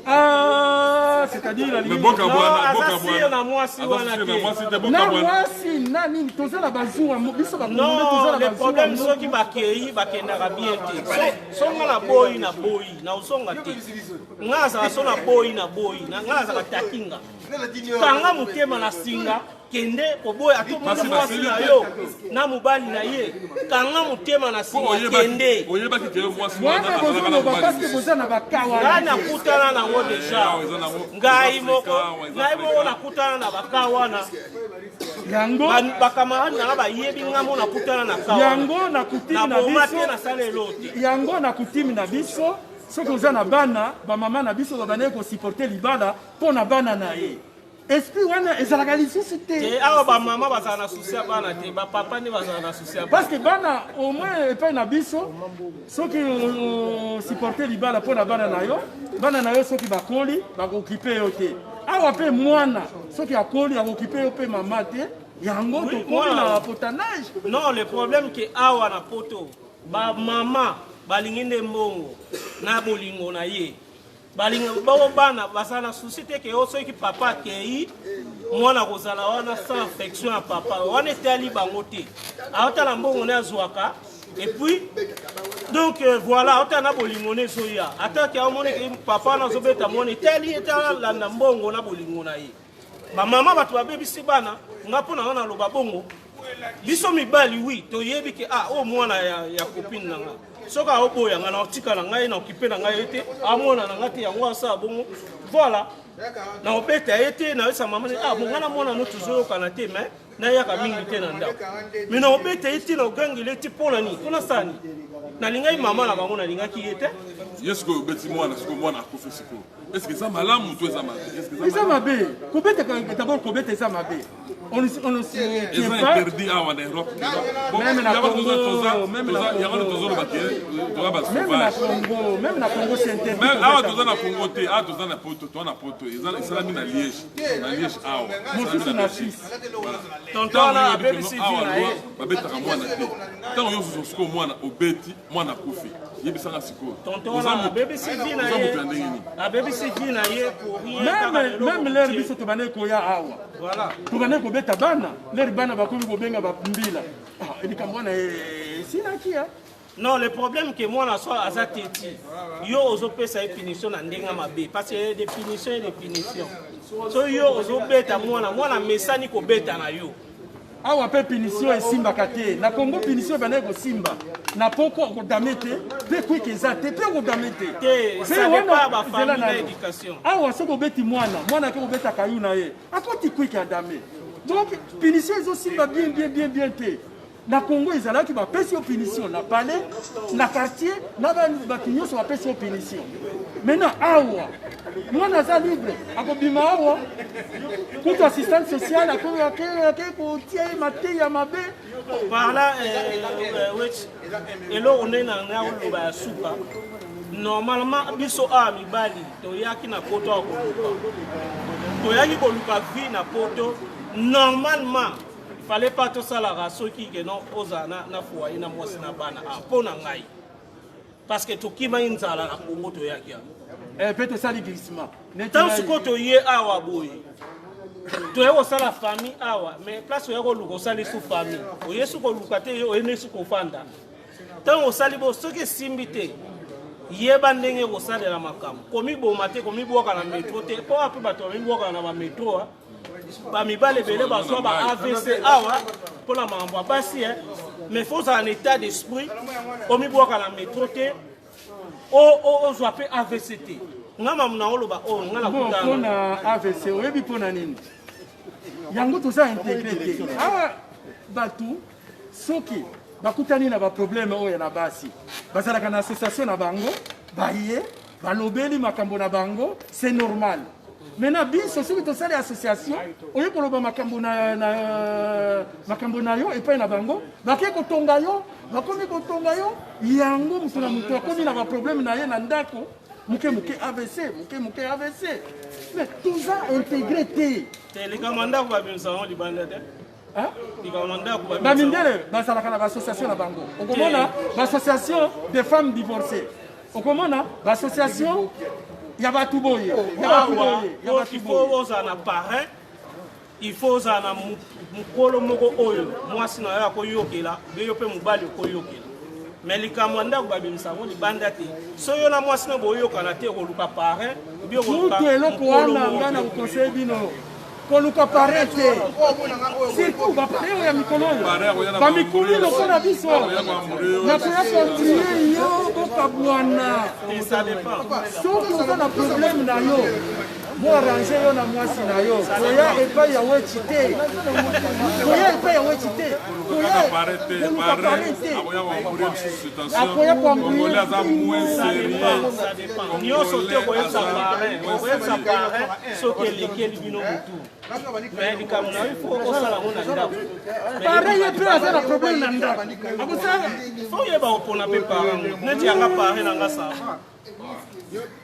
Ah, c'est-à-dire la ligne. Mais boka bwana. Na moi si wana te. Na moi si nani toza la bazuwa biso ba non, le problème c'est qui bakei bakendaka bien te. Songa na boyi na usonga te. Ngaza so na boyi na ngaza ka takinga. Kanga mutema na singa kende koboya atomona mwasi na yo na mobali na ye kanga mutema na singa kende oyebaki ke mwasi wana bozono parce que bozana bakawa ngana kutana na ngo deja ngai moko nakutana na bakawa na yango bakamara na bayebi ngamo nakutana na kawa yango na kutimi na biso na sale lote yango na kutimi na biso soki oza na bana bamama na biso babandaki kosupporte libala mpo na bana na ye esprit wana ezalaka lisusu te awa bamama bazala na susi ya bana te bapapa nde bazala na susi ya bana parce que bana au moins epai na biso soki osupporte libala mpo na bana na yo soki bakoli bakokipe yo te awa mpe mwana soki akoli akokipe yo mpe mama te yango tokoli na potanage non le problème ke awa na poto bamama balingi nde mbongo na bolingo na ye balingo bao bana basala souci te ke soki papa akei mwana kozala wana sans affection ya papa wana etali bango te aotala mbongo ne azwaka et puis donc voilà aotala na bolingo ne ezoya ataki aomoni ke papa wana azobeta mwana etali etalanda mbongo na bolingo na ye bamama bato babebisi bana nga mpona wana aloba bongo biso mibali wi toyebi ke o mwana ya copine na nga soka oboya nga na otika na ngai na okipe na ngai ete amona na ngati yango asa bongo voilà na obeta ete na esa mama bonga na mona no tuzoyoka na te mais na yaka mingi te na ndako mais na obeta ete na ogangile ete pona ni pona sani na lingai mama na bango na lingaki ete yesko obeti mwana siko mwana akufi siko est-ce que ça malamu to eza mabe est-ce que ça mabe kobeta d'abord kobeta eza mabe on ne se tient pas interdit à en Europe même na Congo même na Congo c'est interdit même awa toza na Congo te awa toza na poto to na poto esalami na Liège awa mosusu na Suisse tonton na BBC vina babetaka mwana te ntango yo sosiko mwana obeti mwana akufi yebisanga sikoyo tonton na BBC vina ye na BBC vina ye pour même l'air biso tobane koya awa voilà tobane kobeta bana l'air bana bakomi kobenga bambila elikambo wana esinakia non le problème que moi na soir aza teti yo ozopesa ye punition na ndenga mabe parce que des punitions et des punitions so yo ozobeta mwana mesani kobeta na yo awa mpe punition esimbaka te na Congo punition ebandaki kosimba na poko kodame te mpe kwike eza te mpe kodame te awa soki obeti mwana ake kobetaka yu na ye akoti kwike adame donc punition ezosimba bien te na Congo ezalaki bapesi yo punition na palais na quartier na bato nyonso bapesi yo punition. Maintenant awa mwana aza libre akobima awa kutu assistante sociale ake kotia ye mateyi ya mabe parla eloko nde nanga oloba ya suka normalement biso a mibali toyaki na poto ya koluka toyaki koluka vie na poto normalement il fallait pas tosalaka soki ke non ozala na foyer na mwasi na bana mpo na ngai parce que tokimai nzala na Congo toyaki mpe tosali glissement tant siko toye awa boye toye kosala famille awa mais place oya koluka osali su famille oye su koluka te oyene su kofanda ntango osali bo soki esimbi te yeba ndenge kosalela makambo komiboma te komiboka na metro te mpo ape bato bamiboka na bametro bamibale ebele bazwa ba AVC awa mpona makambo ya basi mais faut ozala na état d'esprit omiboka na metro te ozwa mpe AVC te nga mamu na oloba oyo nga na kutana mpona AVC oyebi mpona nini yango toza integre te awa bato soki bakutani na baproblème oyo na basi bazalaka na association na bango baye balobeli makambo na bango c'est normal. Maintenant biso soki tosali association oye koloba makambo na yo epai na bango bake kotonga yo bakomi kotonga yo yango moto na moto akomi na baproblème na ye na ndako muke AVC muke AVC mais toza intégré te likambo ndako babimisango libanda te bamindele bazalaka na bassociation na bango okomona bassociation des femmes divorcées okomona bassociation ya bato boye il faut ozala na parrain il faut ozala na mokolo moko oyo mwasi na yo akoyokela beyo mpe mobali okoyokela mais likambo ndako babimisango libanda te so yo na mwasi na boyokana te koluka parrain mutu eloko wana nga na kokonseye bino koluka parrain te surtout baparrain ya mikolo oyo bamikuli lokola biso nakoya kontinue yo bokabwana soki oza na problème na yo boarrange yo na mwasi na yo koya epai ya weci te akoya koambuye nyonso te koyebisa parrain soki elekeli bino motu mais likambo na yo ifo osala ngo na ndako parrain ye mpe aza na problème na ndako akosala fo oyeba kopona mpe parrain neti yanga parrain nanga sava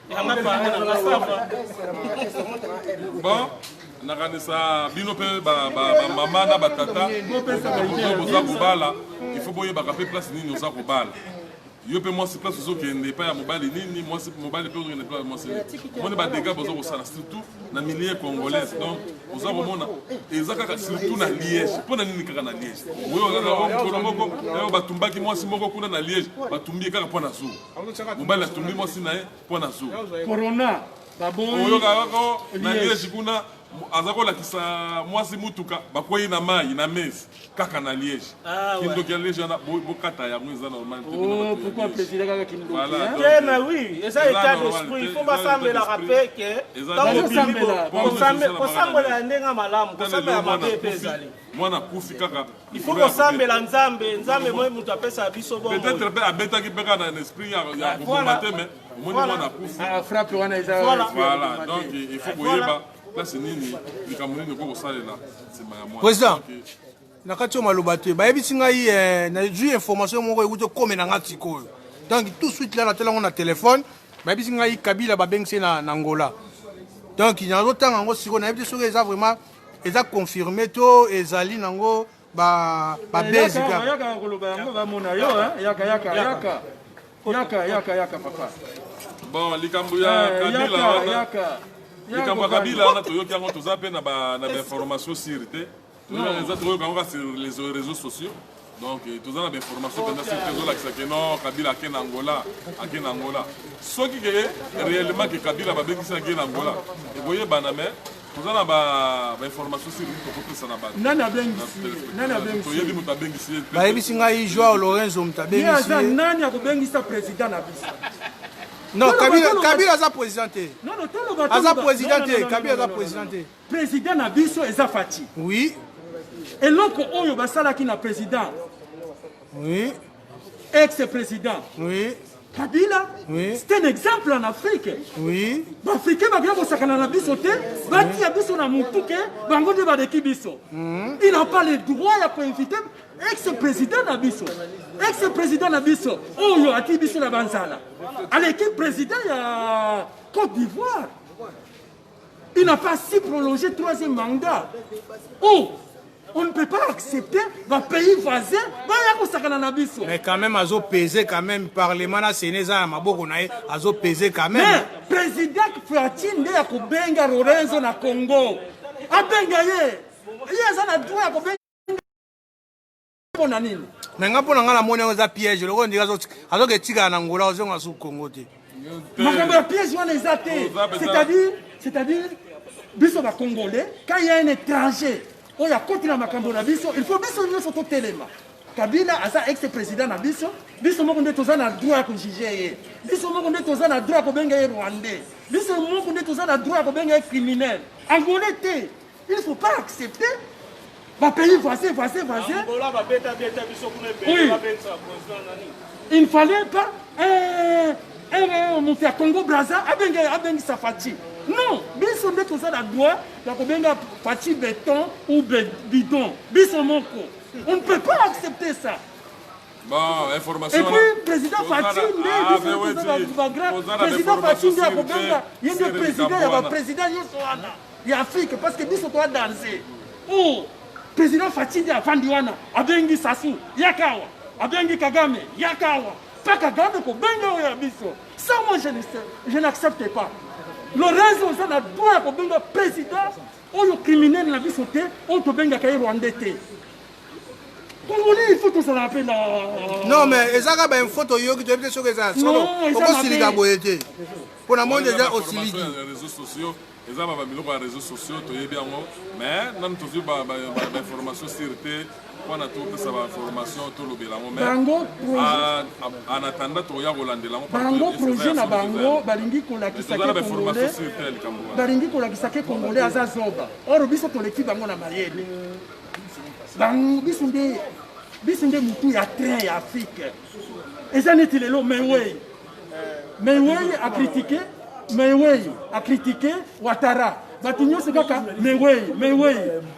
yanga parrain nanga sava bon nakanisa bino mpe bamama na batata boza kobala ifo boyebaka mpe place nini oza kobala yo mpe mwasi place ozokende epai ya mobali nini mwasi mobali mpe ozokende epai ya mwasi omoni badega boza kosala surtout na milieu congolaise donc oza komona eza kaka surtout na Liège mpona nini kaka na Liège oyo moko oyo batumbaki mwasi moko kuna na Liège batumbi kaka mpo na zuru mobali atumbi mwasi na ye mpo na zuru corona oyo kakako na Liège kuna aza kolakisa mwasi mutuka bakwei na mai na mesi kaka na Liège kindoki ya Liège wana bokata yango eza normal te pourquoi président kaka kindoki mais oui eza état d'esprit faut basambelaka mpe ke kosambela ndenge malamu kosambela mabe mpe ezali mwana kufi kaka il faut kosambela nzambe moye moto apesa biso bongo peut-être mpe abetaki mpe kaka na esprit ya koboma te mais omoni mwana kufi frappe wana eza voilà donc il faut koyeba place nini likambo nini okokosalela nsima ya mwana président na kati oyo maloba te bayebisi ngai nazwi information moko ekuti okome na nga sikoyo donc tout de suite la natelango na telefone bayebisi ngai Kabila babengisi na Angola donc nazotanga yango sikoyo nayebi te soki eza vraiment eza confirmé to ezali nango babezi yaka koloba yango bamona yo yaka papa bon likambo ya Kabila wana likambo ya Kabila wana toyoki yango toza mpe na bainformation sire te eza toyoka yango sur les réseaux sociaux donc toza na bainformation mpenza sire te ezolakisa ke non Kabila ake na Angola soki ke réellement ke Kabila babengisi ake na Angola eboyebana me toza na bainformation sire tokopesa na bato nani abengisi toyebi moto abengisi bayebisi ngai Joao Lorenzo moto abengisi nani akobengisa président na biso non, Kabila aza président te. Non, aza président te, Kabila aza président te. Président na biso eza fati. Oui. Eloko oyo basalaki na président Oui. Ex-président. Oui. Kabila, oui. C'est un exemple en Afrique. Oui. Les Africains vont sakana na biso te, bati biso na mutuke, bango de badeki biso. Il n'a pas le droit de inviter ex-président na biso. Ex-président na biso, oyo ati biso na banzala. À l'équipe président il y a Côte d'Ivoire. Il n'a pas si prolongé 3e mandat. Oh, on ne peut pas accepter un pays voisin. Mais quand même, azo pesé quand même parlement na Sénégal maboko na azo pesé quand même. Mais président Fatinde ya kubenga Lorenzo na Congo. Abenga ye. Yeza na droit ya kubenga pona nini? Mais ngapo na ngala moni oza piège loko ndika azo ke tika na Angola ozo ngasu Congo te. Makambo ya piège wana ezate. C'est-à-dire biso ba Congolais quand il y a un étranger il y a côté la makambo na biso, il faut biso nyo soto telema. Kabila asa ex-président na biso, biso moko nde tozana droit ko juger. Biso moko nde tozana droit ko benga ye rwandais. Biso moko nde tozana droit ko benga ye criminel. Angolais te. Il ne faut pas accepter ba pays voisin. Angola ba beta biso kuna oui. Il ne fallait pas mon frère Congo Brazza abenga Safati. Non, biso nde tozana droit ya ko benga Fati béton ou bidon. Biso moko. On ne peut pas accepter ça. Bon, information. Et puis, président Fati, président Fati, il y a des présidents, il y a des présidents, il y a Afrique, parce que biso doit danser. Oh, président Fati, il y a Fandiwana, Abengi Sassou, Yakawa, Abengi Kagame, Yakawa, pas Kagame, ko benga ya biso. Ça, moi, je n'accepte pas. Lorenzo, ça n'a droit ko benga président, ou le criminel na biso te, ou to benga kay rwandais te. Il faut que ça l'appelle là. Non, mais il y a une photo qui est sur les réseaux sociaux. Pour la monde déjà aussi libre. Les réseaux sociaux, ils ont des réseaux sociaux, mais nous avons toujours des informations sur le on a tout ça information tout le bilan mais en attendant to ya Hollande là bango projet na bango balingi kolakisa ke congolais balingi kolakisa ke congolais azazoba oro biso to l'équipe bango na mayele bango biso nde mutu ya train ya Afrique eza neti lelo Mewey a critiqué Ouattara. Batinyo se kaka Mewey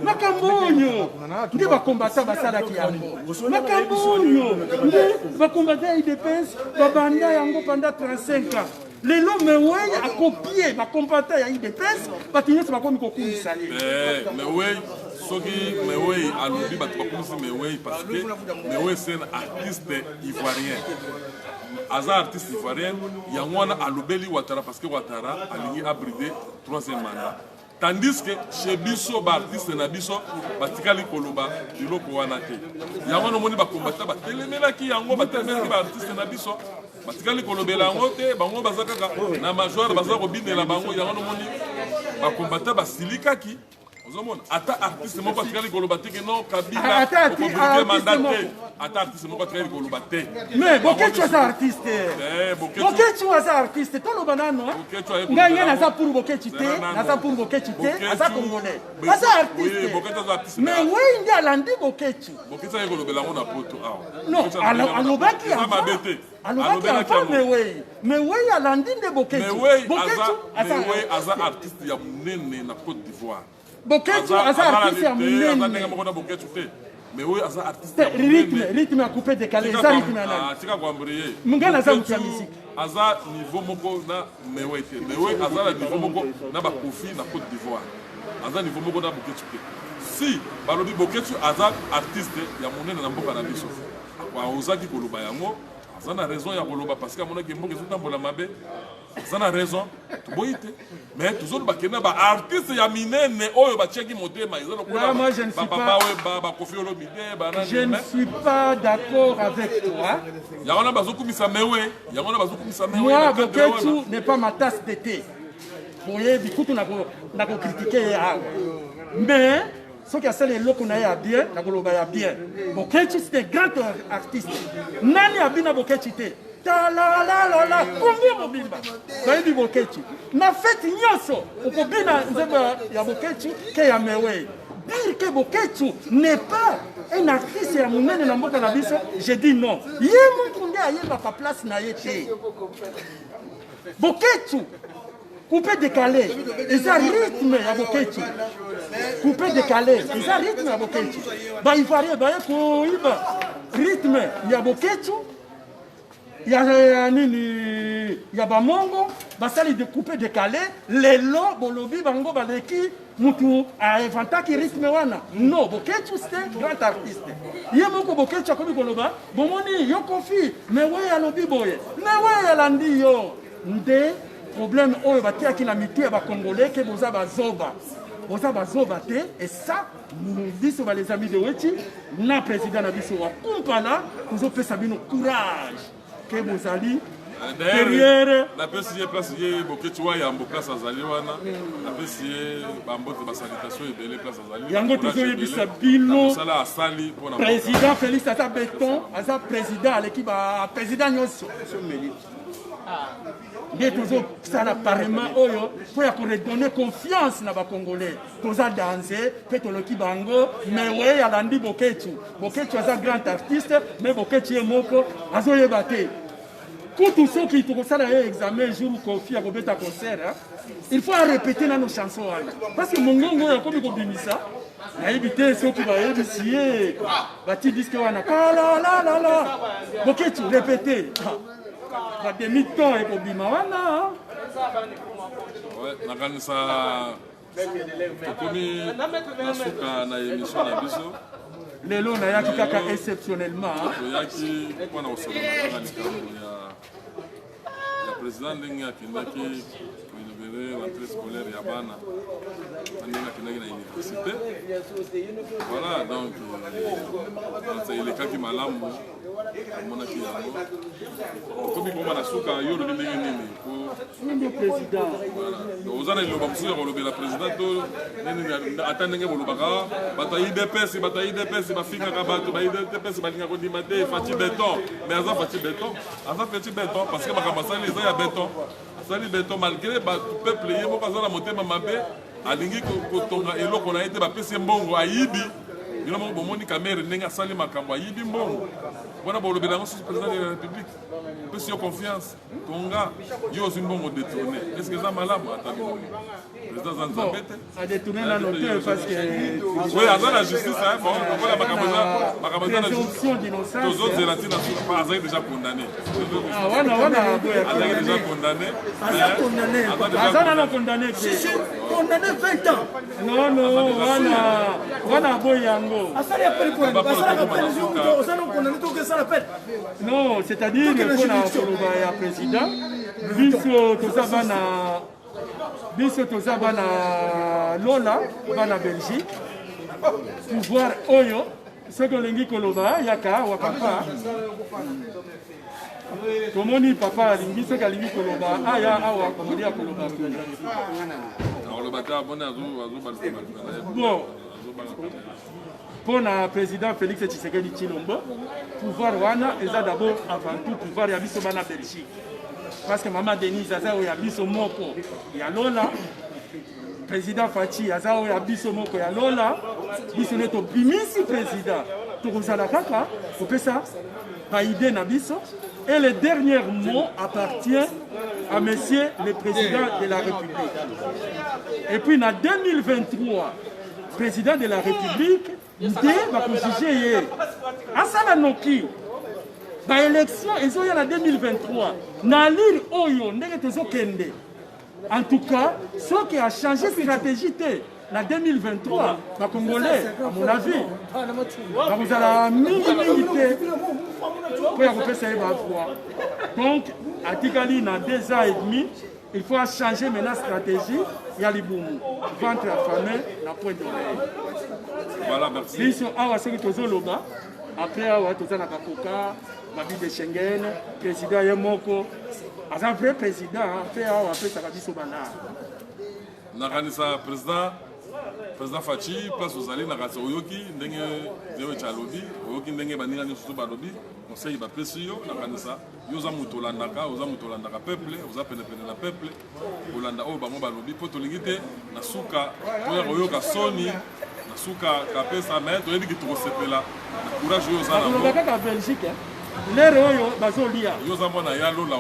makambonyo nde bakombata basalaki yango makambonyo nde bakombata IDPS babanda yango pendant 35 ans lelo Mewey a copié bakombata ya IDPS batinyo se bakomi kokumisa ye Mewey soki Mewey alobi bato bakomisi Mewey parce que Mewey c'est un artiste ivoirien. Aza artiste ivoirien, Yangwana alobeli Ouattara parce que Ouattara a abridé 3e mandat. Tandis que chez biso ba artiste na biso batikali koloba biloko wana te. Yangwana moni ba kombata ba telemelaki yango ba telemelaki ba artiste na biso batikali kolobela yango te bango bazaka na major bazako binela bango yangwana moni ba kombata ba silikaki. Ata artiste moko atikali koloba te que non Kabila ko mandat te. Ata artiste moko atikali koloba te. Mais Boketu aza artiste. Boketu aza artiste. Tolo banano. Nganya naza pour Boketu te, naza pour Boketu te, aza congolais. Aza artiste. Boketu aza artiste. Mais oui, ndi alandi Boketu. Boketu aza kolobela ngo na poto awa. Non, alobaki avant. Alobaki avant mais oui alandi nde Boketu. Boketu aza artiste ya munene na Côte d'Ivoire. Boketu aza artiste ya munene. Mais oui, aza artiste. Rythme à couper décalé, ça rythme à la. Tika kwa mbriye. Mungana za mutia musique. Aza niveau moko na Mewey te. Mewey aza la niveau moko na ba Kofi na Côte d'Ivoire. Aza niveau moko na Boketu te. Si balobi Boketu aza artiste ya monene na mboka na biso. Kwa ozaki koloba yango, aza na raison ya koloba parce que amonaki mboka ezotambola mabe. Ça a raison, mais toujours bakena ba artiste ya minene oyo ba cheki motema ils ont moi je ne suis pas d'accord avec toi. Moi Boketu n'est pas ma tasse de thé. Boye bikutu na ko critiquer mais ce qui a fait les locaux na bien, na koloba ya bien. Boketu c'est un grand artiste. Nani abina Boketu te. La combien mobimba bayebi Boketu na fête nyonso okobina nzembo ya Boketu ke ya Mewey dire que Boketu n'est pas un artiste à Moumène dans Mboka Nabiso, j'ai dit non. Il y a mon condé à Yéba pa place na yété. Boketu, coupé décalé, ils ont rythme à Boketu. Coupé décalé, ils ont rythme à Boketu. Bah il varie, bah il y a rythme, il y a Boketu. Il y a Bamongo, basali de couper décalé, les lots, bolobi, bango, baleki, mutu, a inventa qui rythme wana. Non, Boketu c'est grand artiste. Il y a beaucoup Boketu à comme Koloba, bomoni, yo kofi, mais ouais, à lobi boye, mais ouais, à landi yo. Nde, problème, oh, bati à qui la miti à Congolais, que boza bazoba. Boza bazoba te, et ça, nous disons les amis de Weti, na président Nabiso wa Kumpala, nous avons fait sabino courage. Que vous allez derrière la PCA place y Boketu wa ya mbo place azali wana la PCA bambote ba salutation ebele place azali yango tozo yebisa bino sala asali pona président Félix Ata Béton aza président à l'équipe président nyonso nde tozo sala parlement oyo po ya redonner confiance na ba congolais toza danser pe toloki bango mais ouais alandi Boketu aza grand artiste mais Boketu ye moko azoyeba te tous ceux qui ont fait l'examen jour confié à Robeta concert, il faut répéter dans nos chansons. Parce que mon gongo est comme Bimisa. Il a évité ceux qui vont essayer. Bati disque wana. La. Boketu répéter. La demi-temps est pour Bima wana. Ouais, nakanisa tokomi nasuka na émission na biso. Lelo na yaki kaka exceptionnellement. Yaki pona osolo na likambo ya président ndenge akendaki koinaugurer rentrée scolaire ya bana ndenge akendaki na université. Voilà, donc elekaki malamu amonaki yango okomi koma na suka yo olobi ndenge nini nde président oza na liloba mosusu ya kolobela président to ata ndenge bolobaka bato ya idps bafingaka bato ba idps balingaka kondima te Faci Béton, mais aza Faci Béton parce que makambo asali eza ya béton asali béton malgré peuple ye moko aza na motema mabe alingi kotonga eloko na ye te bapesi ye mbongo ayibi bino moko bomoni kamere ndenge asali makambo ayibi mbongo wana bolobela yango susu président de la république opesi yo confiance tonga yo ozwi mbongo détourné est ce que eza malamu ata bino président aza nzambe te adétourné nano te parce que oui aza na justice okola makambo eza na justice tozozela ntina azali déjà condamné azali déjà condamné aza nano condamné te condamné 20 ans. non wana aboyi yango non c'est-à-dire mpona koloba ya président biso toza bana lola bana Belgique pouvoir oyo soki olingi koloba yaka wa papa tomoni papa alingi soki alingi koloba aya awa komodi ya koloba bon mpona président Félix Tshisekedi Tshilombo pouvoir wana eza d'abord avant tout pouvoir ya biso bana Belgique parce que mama Denise aza oyo ya biso moko ya lola président Faci aza oyo ya biso moko ya lola biso nde tobimisi président tokozala kaka kopesa baide na biso et le dernier mot appartient à monsieur le président de la République. Et puis en 2023 président de la République nde bakojuge ye asala noki baélection ezoya na 2023 na lire oyo ndenge tozokende en tout cas ce qui a changé stratégie te na 2023 bakongolais à mon avis bakozala mingi te po ya kopesa ye bafoi donc atikali na 2 ans et demi il faut changer maintenant stratégie ya libumu ventre affamé na point d'oreille. Voilà, merci. Biso awa soki tozoloba après awa toza na bakoka babi de Schengen président ye moko aza vrai président après awa apesaka biso bana nakanisa président Faci place ozali nakati oyoki ndenge zewe chalobi oyoki ndenge baninga nyonso balobi conseil bapesi yo nakanisa yo oza moto olandaka peuple oza penepene na peuple olanda oyo bango balobi mpo tolingi te na suka toya koyoka soni na suka kapesa me toyebi ki tokosepela courage oyo oza bakoloba kaka belgique lere oyo bazolia yo oza mwana ya lola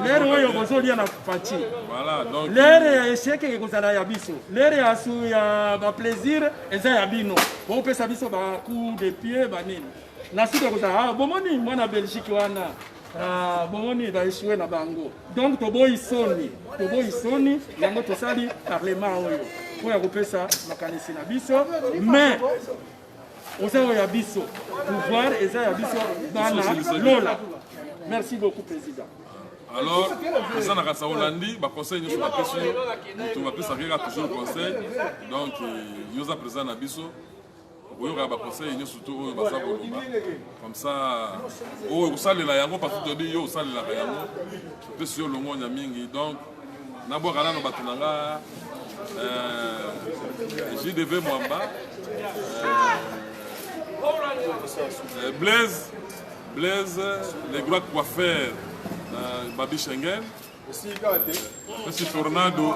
lere oyo bozolia na faci voilà donc lere ya esheke ekozala ya biso lere ya baplaisir eza ya bino bopesa biso bacoup de pied banini na suka ekozala bomoni mwana belgique wana bomoni baeshue na bango donc toboyi soni yango tosali parlement oyo po ya kopesa makanisi na biso mais oza oyo ya biso pouvoir eza ya biso bana lola. Merci beaucoup président. alors eza na kasa olandi baconseil nyonso bapesi yo moto bapesaki kaka toujours conseil donc yo oza président na biso oyoka baconseil nyonso to oyo baza koloba comme ça oyo kosalela yango partout toyebi yo osalelaka yango opesi yo longonya mingi donc nabwaka nano bato na nga JDV Mwamba Blaise les gros coiffeurs Babi Schengen aussi Tornado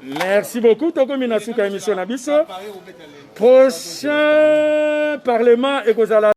merci beaucoup tokomi na suka émission na biso prochain parlement ekozala